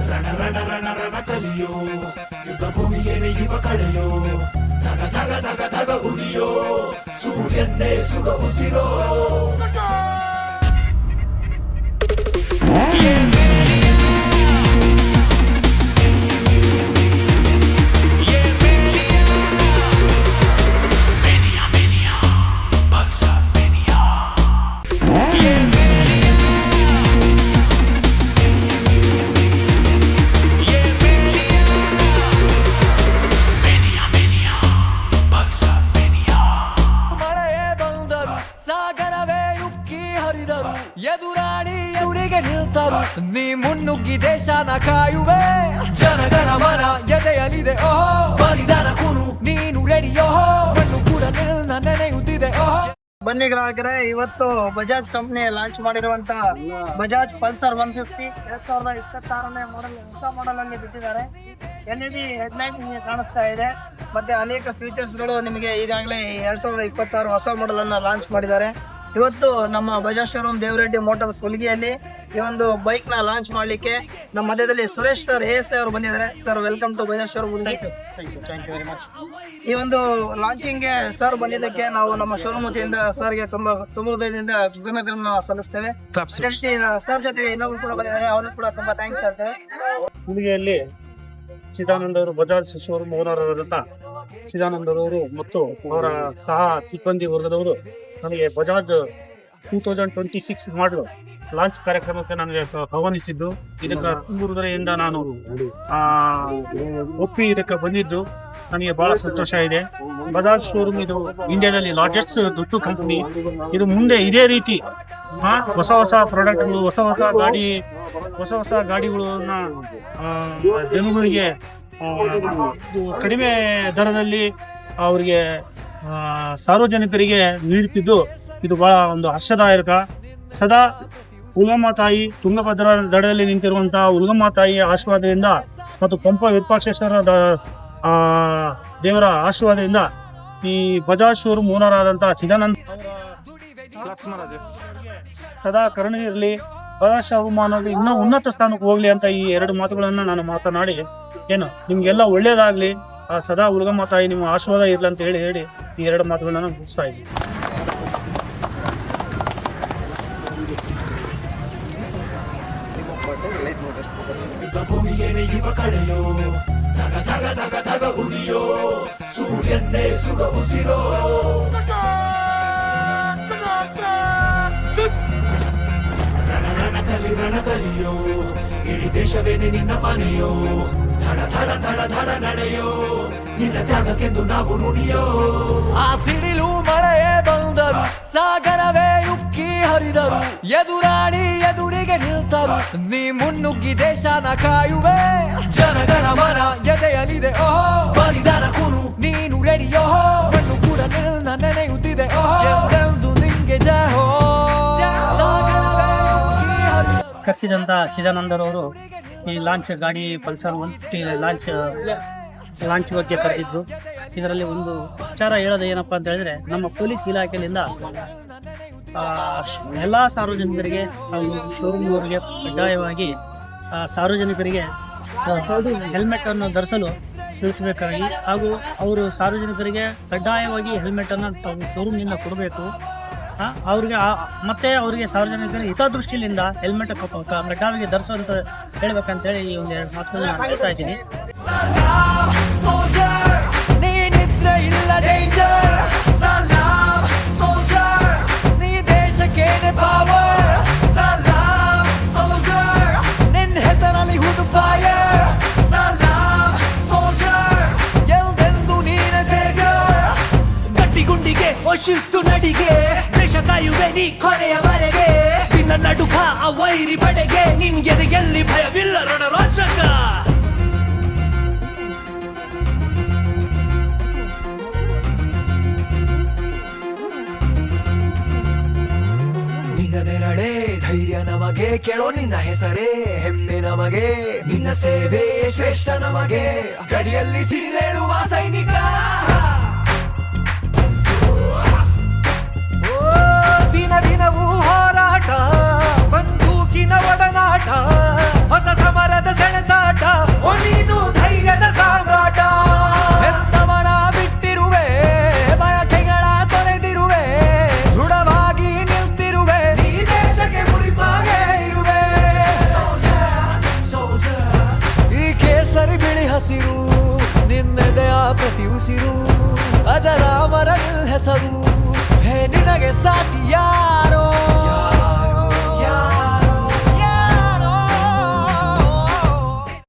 ರಣ ರಣ ರಣ ರಣ ಕಲಿಯೋ ಯುದ್ಧ ಭೂಮಿಯೇನೆ ಇವ ಕಳೆಯೋ ಧಗ ಧಗ ಧಗ ಧಗ ಉರಿಯೋ ಸೂರ್ಯನ್ನೇ ಸುಡ ಉಸಿರೋ ಎದುರಾಳಿ ಇವರಿಗೆ ನಿಲ್ತರು ನೀ ಮುನ್ನುಗ್ಗಿ ದೇಶನ ಕಾಯುವೆ ಜನಗಣ ಮನ ಎದೆಯಲಿದೆ ಓಹೋ ಬಲಿದಾನ ಕೂನು ನೀನು ರೆಡಿಯೋ ಮಣ್ಣು ಕೂಡ ನಿನ್ನ ನೆನೆಯುತ್ತಿದೆ ಓಹೋ. ಬನ್ನಿ ಗ್ರಾಹಕರೇ, ಇವತ್ತು ಬಜಾಜ್ ಕಂಪ್ನಿ ಲಾಂಚ್ ಮಾಡಿರುವಂತ ಬಜಾಜ್ ಪಲ್ಸರ್ 150 2026ನೇ ಮಾಡೆಲ್, ಹೊಸ ಮಾಡೆಲ್ ಅಲ್ಲಿ ಬಿಟ್ಟಿದ್ದಾರೆ. LED ಹೆಡ್ಲೈಟ್ ನಿಮಗೆ ಕಾಣಿಸ್ತಾ ಇದೆ. ಮತ್ತೆ ಅನೇಕ ಫೀಚರ್ಸ್ ಗಳು ನಿಮಗೆ ಈಗಾಗಲೇ 2026 ಹೊಸ ಮಾಡೆಲ್ ಅನ್ನ ಲಾಂಚ್ ಮಾಡಿದ್ದಾರೆ. ಇವತ್ತು ನಮ್ಮ ಬಜಾಜ್ ಶೋರೂಮ್ ದೇವರೆಡ್ಡಿ ಮೋಟಾರ್ಸ್ ಹುಲಿಗೆಯಲ್ಲಿ ಈ ಒಂದು ಬೈಕ್ ನ ಲಾಂಚ್ ಮಾಡ್ಲಿಕ್ಕೆ ನಮ್ಮ ಮಧ್ಯದಲ್ಲಿ ಸುರೇಶ್ ಸರ್ ASI ಅವರು ಬಂದಿದ್ದಾರೆ. Sir, welcome to Bajaj showroom. Thank you very much. ಈ ಒಂದು ಲಾಂಚಿಂಗ್ ಗೆ ಸರ್ ಬಂದಿದ್ದಕ್ಕೆ ನಾವು ನಮ್ಮ ಶೋರೂಮ್ ವತಿಯಿಂದ ಸರ್ಗೆ ತುಂಬಾ ಹೃದಯದಿಂದ ಕೃತಜ್ಞತೆಗಳನ್ನು ಸಲ್ಲಿಸ್ತೇವೆ. ಸರ್ ಜೊತೆ ಇನ್ನೊಬ್ರು ಕೂಡ ಬಂದಿದ್ದಾರೆ, ಅವ್ರನ್ನು ಕೂಡ ತುಂಬಾ ಥ್ಯಾಂಕ್ಸ್ ಹೇಳ್ತೇವೆ. ಹುಲಿಗೆಯಲ್ಲಿ ಚಿದಾನಂದ್ ಅವರು ಬಜಾಜ್ ಶೋರೂಮ್ ಓನರ್ ಅವರಂತ ಚಿದಾನಂದ್ ಅವರು ಮತ್ತು ಅವರ ಸಹ ಸಿಬ್ಬಂದಿ ವರ್ಗದವರು ನನಗೆ ಬಜಾಜ್ 2026 ಮಾಡಲು ಲಾಂಚ್ ಕಾರ್ಯಕ್ರಮಕ್ಕೆ ನನಗೆ ಆಹ್ವಾನಿಸಿದ್ದು, ಇದಕ್ಕೆ ತುಂಬ ಹೃದಯದಿಂದ ನಾನು ಒಪ್ಪಿ ಇದಕ್ಕೆ ಬಂದಿದ್ದು ನನಗೆ ಬಹಳ ಸಂತೋಷ ಇದೆ. ಬಜಾಜ್ ಶೋರೂಮ್ ಇದು ಇಂಡಿಯಾದಲ್ಲಿ ಲಾರ್ಜೆಸ್ಟ್ ದೊಡ್ಡ ಕಂಪನಿ. ಇದು ಮುಂದೆ ಇದೇ ರೀತಿ ಹೊಸ ಹೊಸ ಪ್ರಾಡಕ್ಟ್ಗಳು, ಹೊಸ ಹೊಸ ಗಾಡಿಗಳನ್ನ ಜನಗಳಿಗೆ ಕಡಿಮೆ ದರದಲ್ಲಿ ಅವರಿಗೆ ಸಾರ್ವಜನಿಕರಿಗೆ ನೀಡುತ್ತಿದ್ದು ಇದು ಬಹಳ ಒಂದು ಹರ್ಷದಾಯಕ. ಸದಾ ಉಲ್ಗಮ್ಮ ತಾಯಿ ತುಂಗಭದ್ರಾ ದಡದಲ್ಲಿ ನಿಂತಿರುವಂತಹ ಉಲ್ಗಮ್ಮ ತಾಯಿಯ ಆಶೀರ್ವಾದದಿಂದ ಮತ್ತು ಪಂಪ ವಿರೂಪಾಕ್ಷೇಶ್ವರ ದೇವರ ಆಶೀರ್ವಾದದಿಂದ ಈ ಬಜಾಜ್ ಶೋರೂಮ್ ಓನರ್ ಆದಂತಹ ಚಿದಾನಂದ್ ಸದಾ ಕರುಣೆ ಇರಲಿ, ಬಜಾಜ್ ಶೋರೂಮ್ ಅನ್ನೋದು ಇನ್ನೂ ಉನ್ನತ ಸ್ಥಾನಕ್ಕೆ ಹೋಗ್ಲಿ ಅಂತ ಈ ಎರಡು ಮಾತುಗಳನ್ನ ನಾನು ಮಾತನಾಡಿ ನಿಮ್ಗೆಲ್ಲ ಒಳ್ಳೇದಾಗ್ಲಿ, ಸದಾ ಉಲ್ಗಮ್ಮ ತಾಯಿ ನಿಮ್ಮ ಆಶೀರ್ವಾದ ಇರ್ಲಿ ಅಂತ ಹೇಳಿ ಈ ಎರಡು ಮಾತುಗಳನ್ನ ನಾನು ಮುಗಿಸ್ತಾ ಇದ್ದೀನಿ. ಯುದ್ಧ ಭೂಮಿಯೇನೆ ಇವ ಕಳೆಯೋ ಧಗ ಧಗ ಧಗ ಧಗ ಉರಿಯೋ ಸೂರ್ಯನ್ನೇ ಸುಡ ಉಸಿರೋ ರಣ ಕಲಿಯೋ ಇಡೀ ದೇಶವೇನೆ ನಿನ್ನ ಮನೆಯೋ ಧಡ ಧಡ ಧಡ ಧಡ ನಡೆಯೋ ನಿನ್ನ ತ್ಯಾಗಕ್ಕೆಂದು ನಾವು ಋಣಿಯೋ. ಆ ಸಿಡಿಲು ಮಳೆಯೇ ಬಂದರು, ಸಾಗರವೇ ಉಕ್ಕಿ ಹರಿದರು, ಎದುರಾಳಿ ಎದುರಿಗೆ ನಿಲ್ತರು ನೀ ಮುನ್ನುಗ್ಗಿ ದೇಶನ ಕಾಯುವೆ ಜನಗಣ ಮನ ಎದೆಯಲಿದೆ ಓಹೋ ಬಲಿದಾನ ಕೂನು ನೀನು ರೆಡಿಯೋ ಮಣ್ಣು ಕೂಡ ನಿನ್ನ ನೆನೆಯುತ್ತಿದೆ ಓಹೋ ಎಂದು ನಿಂಗೆ ಜಯ ಹೋ. ಕರೆಸಿದಂತ ಚಿದಾನಂದರವರು ಈ ಲಾಂಚ್ ಗಾಡಿ ಪಲ್ಸರ್ 150 ಲಾಂಚ್ ಬಗ್ಗೆ ಕರೆದಿದ್ರು. ಇದರಲ್ಲಿ ಒಂದು ವಿಚಾರ ಹೇಳೋದು ಏನಪ್ಪಾ ಅಂತ ಹೇಳಿದ್ರೆ, ನಮ್ಮ ಪೊಲೀಸ್ ಇಲಾಖೆಯಿಂದ ಎಲ್ಲ ಸಾರ್ವಜನಿಕರಿಗೆ ಶೋರೂಮ್ನವರಿಗೆ ಕಡ್ಡಾಯವಾಗಿ ಸಾರ್ವಜನಿಕರಿಗೆ ಹೆಲ್ಮೆಟ್ ಅನ್ನು ಧರಿಸಲು ತಿಳಿಸಬೇಕಾಗಿ, ಹಾಗೂ ಅವರು ಸಾರ್ವಜನಿಕರಿಗೆ ಕಡ್ಡಾಯವಾಗಿ ಹೆಲ್ಮೆಟ್ ಅನ್ನು ತಾವು ಶೋರೂಮ್ನಿಂದ ಕೊಡಬೇಕು. ಅವರಿಗೆ ಸಾರ್ವಜನಿಕರಿಗೆ ಹಿತದೃಷ್ಟಿಯಿಂದ ಹೆಲ್ಮೆಟ್ ಕಡ್ಡಾಯವಾಗಿ ಧರಿಸುವಂತ ಹೇಳ್ಬೇಕಂತೇಳಿ ಈ ಒಂದು ಎರಡು ಮಾತುಗಳನ್ನ ಹೇಳ್ತಾ ಇದ್ದೀನಿ. ಶಿಸ್ತು ನಡಿಗೆ ದೇಶ ಕಾಯುವೆ ನೀ ಕೊನೆಯವರೆಗೆ, ನಿನ್ನ ನಡುಕ ಆ ವೈರಿ ಬಡೆಗೆ ನಿನ್ಗೆ ಎಲ್ಲಿ ಭಯವಿಲ್ಲ ರಣರೋಚಕ. ನಿನ್ನ ನೆರಳೆ ಧೈರ್ಯ ನಮಗೆ, ಕೇಳೋ ನಿನ್ನ ಹೆಸರೇ ಹೆಮ್ಮೆ ನಮಗೆ, ನಿನ್ನ ಸೇವೆ ಶ್ರೇಷ್ಠ ನಮಗೆ, ಗಡಿಯಲ್ಲಿ ಸಿಡಿದೇಳುವ ಸೈನಿಕ. ದಿನ ದಿನವೂ ಹೆಸರು ಹೇ ನಿನಗೆ ಸಾಟಿ ಯಾರೋ